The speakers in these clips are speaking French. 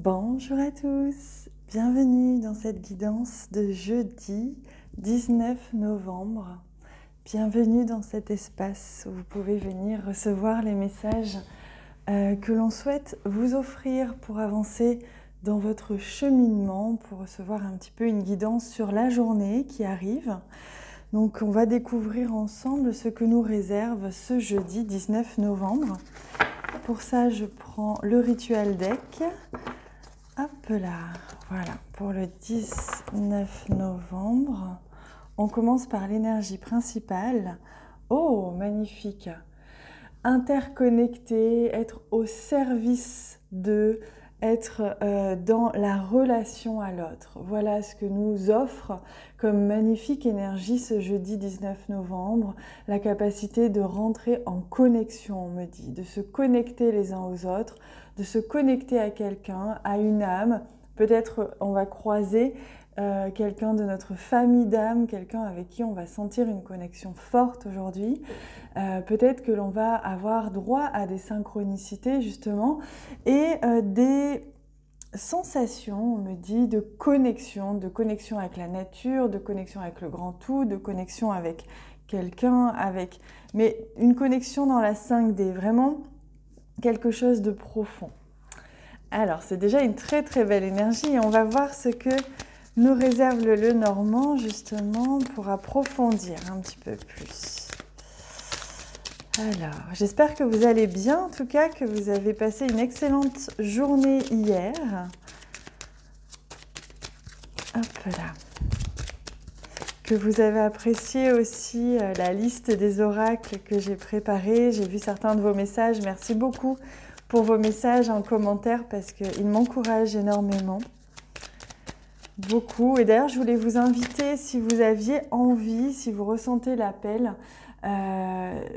Bonjour à tous, bienvenue dans cette guidance de jeudi 19 novembre. Bienvenue dans cet espace où vous pouvez venir recevoir les messages que l'on souhaite vous offrir pour avancer dans votre cheminement, pour recevoir un petit peu une guidance sur la journée qui arrive. Donc on va découvrir ensemble ce que nous réserve ce jeudi 19 novembre. Pour ça, je prends le rituel deck. Hop là, voilà, pour le 19 novembre, on commence par l'énergie principale. Oh, magnifique! Interconnecter, être au service de, être dans la relation à l'autre. Voilà ce que nous offre comme magnifique énergie ce jeudi 19 novembre, la capacité de rentrer en connexion, on me dit, de se connecter les uns aux autres, de se connecter à quelqu'un, à une âme. Peut-être on va croiser quelqu'un de notre famille d'âme, quelqu'un avec qui on va sentir une connexion forte aujourd'hui. Peut-être que l'on va avoir droit à des synchronicités justement et des sensations, on me dit, de connexion avec la nature, de connexion avec le grand tout, de connexion avec quelqu'un, mais une connexion dans la 5D, vraiment quelque chose de profond. Alors, c'est déjà une très très belle énergie et on va voir ce que nous réserve le Lenormand justement pour approfondir un petit peu plus. Alors, j'espère que vous allez bien, en tout cas que vous avez passé une excellente journée hier. Hop là. Que vous avez apprécié aussi la liste des oracles que j'ai préparée. J'ai vu certains de vos messages. Merci beaucoup pour vos messages en commentaire parce qu'ils m'encouragent énormément. Beaucoup. Et d'ailleurs, je voulais vous inviter, si vous aviez envie, si vous ressentez l'appel,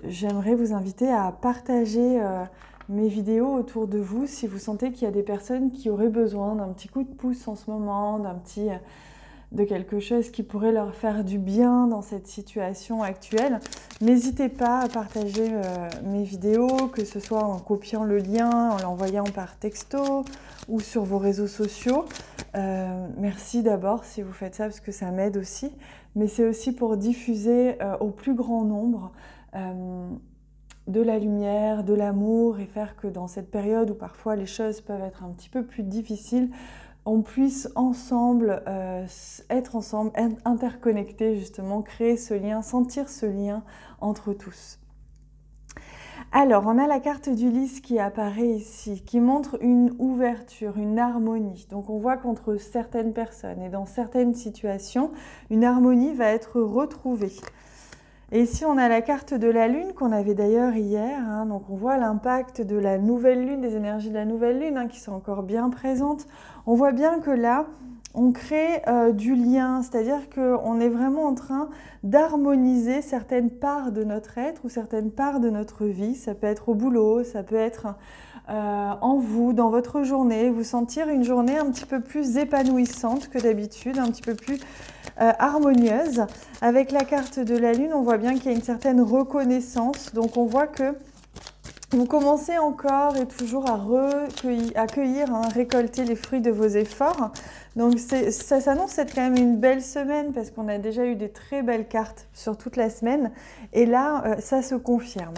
j'aimerais vous inviter à partager mes vidéos autour de vous si vous sentez qu'il y a des personnes qui auraient besoin d'un petit coup de pouce en ce moment, de quelque chose qui pourrait leur faire du bien dans cette situation actuelle. N'hésitez pas à partager mes vidéos, que ce soit en copiant le lien, en l'envoyant par texto ou sur vos réseaux sociaux. Merci d'abord si vous faites ça parce que ça m'aide aussi, mais c'est aussi pour diffuser au plus grand nombre de la lumière, de l'amour et faire que dans cette période où parfois les choses peuvent être un petit peu plus difficiles, on puisse ensemble être ensemble, interconnectés justement, créer ce lien, sentir ce lien entre tous. Alors, on a la carte d'Ulysse qui apparaît ici, qui montre une ouverture, une harmonie. Donc, on voit qu'entre certaines personnes et dans certaines situations, une harmonie va être retrouvée. Et ici, on a la carte de la Lune qu'on avait d'ailleurs hier. Donc, on voit l'impact de la nouvelle Lune, des énergies de la nouvelle Lune qui sont encore bien présentes. On voit bien que là, on crée du lien, c'est-à-dire qu'on est vraiment en train d'harmoniser certaines parts de notre être ou certaines parts de notre vie. Ça peut être au boulot, ça peut être en vous, dans votre journée, vous sentir une journée un petit peu plus épanouissante que d'habitude, un petit peu plus harmonieuse. Avec la carte de la Lune, on voit bien qu'il y a une certaine reconnaissance, donc on voit que vous commencez encore et toujours à cueillir, récolter les fruits de vos efforts. Donc ça s'annonce être quand même une belle semaine parce qu'on a déjà eu des très belles cartes sur toute la semaine. Et là, ça se confirme.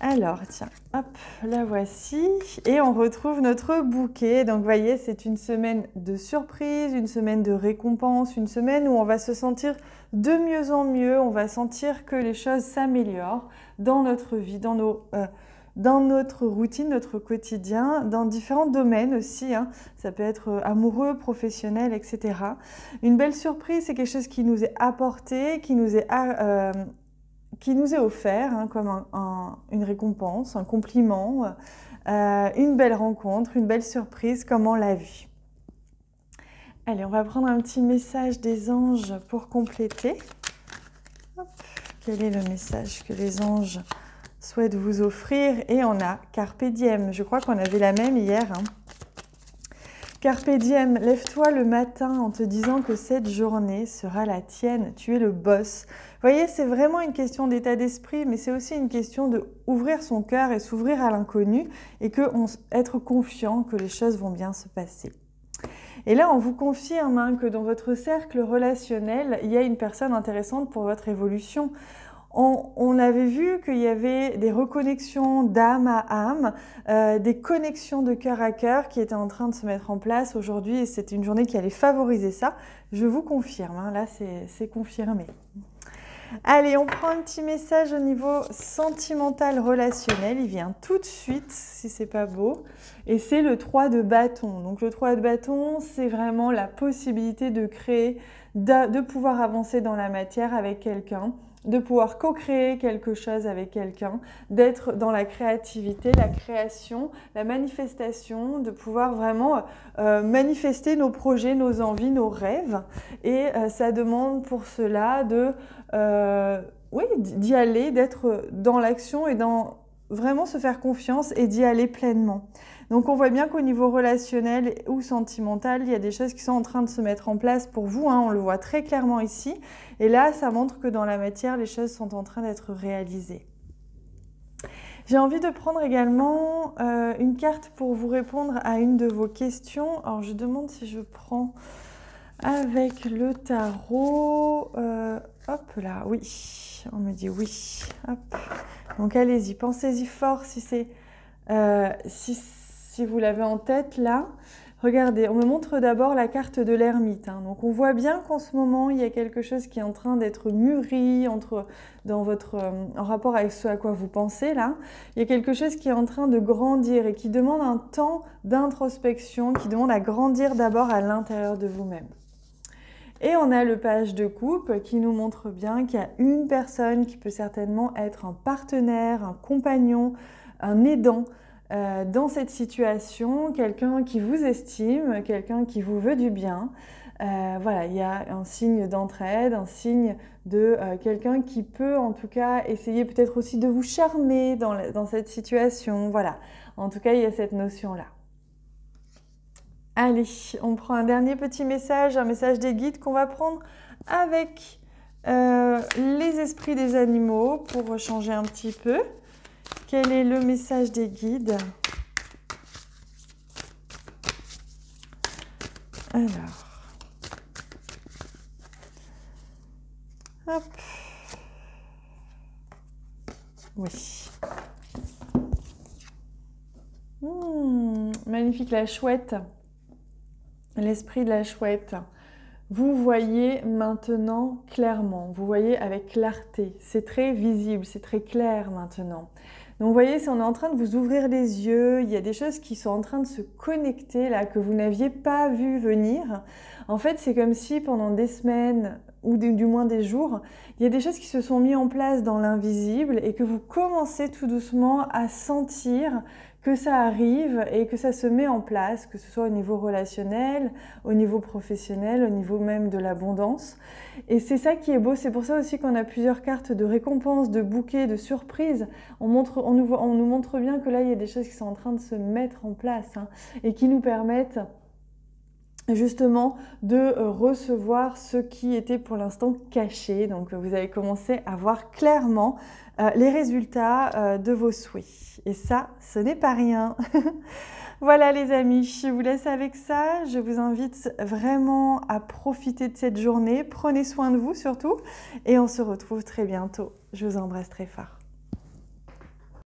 Alors, tiens, hop, la voici. Et on retrouve notre bouquet. Donc, vous voyez, c'est une semaine de surprise, une semaine de récompense, une semaine où on va se sentir de mieux en mieux. On va sentir que les choses s'améliorent dans notre vie, dans notre routine, notre quotidien, dans différents domaines aussi. Ça peut être amoureux, professionnel, etc. Une belle surprise, c'est quelque chose qui nous est apporté, qui nous est offert comme une récompense, un compliment, une belle rencontre, une belle surprise, comme on l'a vu. Allez, on va prendre un petit message des anges pour compléter. Hop, quel est le message que les anges souhaitent vous offrir? Et on a Carpe Diem. Je crois qu'on avait la même hier. Carpe diem, lève-toi le matin en te disant que cette journée sera la tienne. Tu es le boss. Vous voyez, c'est vraiment une question d'état d'esprit, mais c'est aussi une question d'ouvrir son cœur et s'ouvrir à l'inconnu et être confiant que les choses vont bien se passer. Et là, on vous confirme que dans votre cercle relationnel, il y a une personne intéressante pour votre évolution. On avait vu qu'il y avait des reconnexions d'âme à âme, des connexions de cœur à cœur qui étaient en train de se mettre en place aujourd'hui et c'était une journée qui allait favoriser ça. Je vous confirme, là c'est confirmé. Allez, on prend un petit message au niveau sentimental relationnel, il vient tout de suite si c'est pas beau et c'est le 3 de bâton. Donc le 3 de bâton, c'est vraiment la possibilité de créer, de pouvoir avancer dans la matière avec quelqu'un, de pouvoir co-créer quelque chose avec quelqu'un, d'être dans la créativité, la création, la manifestation, de pouvoir vraiment manifester nos projets, nos envies, nos rêves. Et ça demande pour cela d'y aller, d'être dans l'action et dans vraiment se faire confiance et d'y aller pleinement. Donc on voit bien qu'au niveau relationnel ou sentimental, il y a des choses qui sont en train de se mettre en place pour vous, on le voit très clairement ici. Et là, ça montre que dans la matière, les choses sont en train d'être réalisées. J'ai envie de prendre également une carte pour vous répondre à une de vos questions. Alors je demande si je prends avec le tarot. Hop là, oui, on me dit oui. Hop. Donc allez-y, pensez-y fort si c'est... Si vous l'avez en tête là, regardez, on me montre d'abord la carte de l'ermite. Donc on voit bien qu'en ce moment, il y a quelque chose qui est en train d'être mûri en rapport avec ce à quoi vous pensez là. Il y a quelque chose qui est en train de grandir et qui demande un temps d'introspection, qui demande à grandir d'abord à l'intérieur de vous-même. Et on a le page de coupe qui nous montre bien qu'il y a une personne qui peut certainement être un partenaire, un compagnon, un aidant, dans cette situation, quelqu'un qui vous estime, quelqu'un qui vous veut du bien. Voilà, il y a un signe d'entraide, un signe de quelqu'un qui peut en tout cas essayer peut-être aussi de vous charmer dans cette situation. Voilà, en tout cas, il y a cette notion-là. Allez, on prend un dernier petit message, un message des guides qu'on va prendre avec les esprits des animaux pour changer un petit peu. Quel est le message des guides? Alors, hop, oui. Magnifique, la chouette, l'esprit de la chouette. Vous voyez maintenant clairement, vous voyez avec clarté, c'est très visible, c'est très clair maintenant. Donc vous voyez, on est en train de vous ouvrir les yeux, il y a des choses qui sont en train de se connecter là, que vous n'aviez pas vu venir. En fait, c'est comme si pendant des semaines, ou du moins des jours, il y a des choses qui se sont mises en place dans l'invisible et que vous commencez tout doucement à sentir que ça arrive et que ça se met en place, que ce soit au niveau relationnel, au niveau professionnel, au niveau même de l'abondance. Et c'est ça qui est beau, c'est pour ça aussi qu'on a plusieurs cartes de récompense, de bouquets, de surprises. On nous montre bien que là, il y a des choses qui sont en train de se mettre en place et qui nous permettent justement de recevoir ce qui était pour l'instant caché. Donc vous avez commencé à voir clairement les résultats de vos souhaits. Et ça, ce n'est pas rien. Voilà les amis, je vous laisse avec ça. Je vous invite vraiment à profiter de cette journée. Prenez soin de vous surtout. Et on se retrouve très bientôt. Je vous embrasse très fort.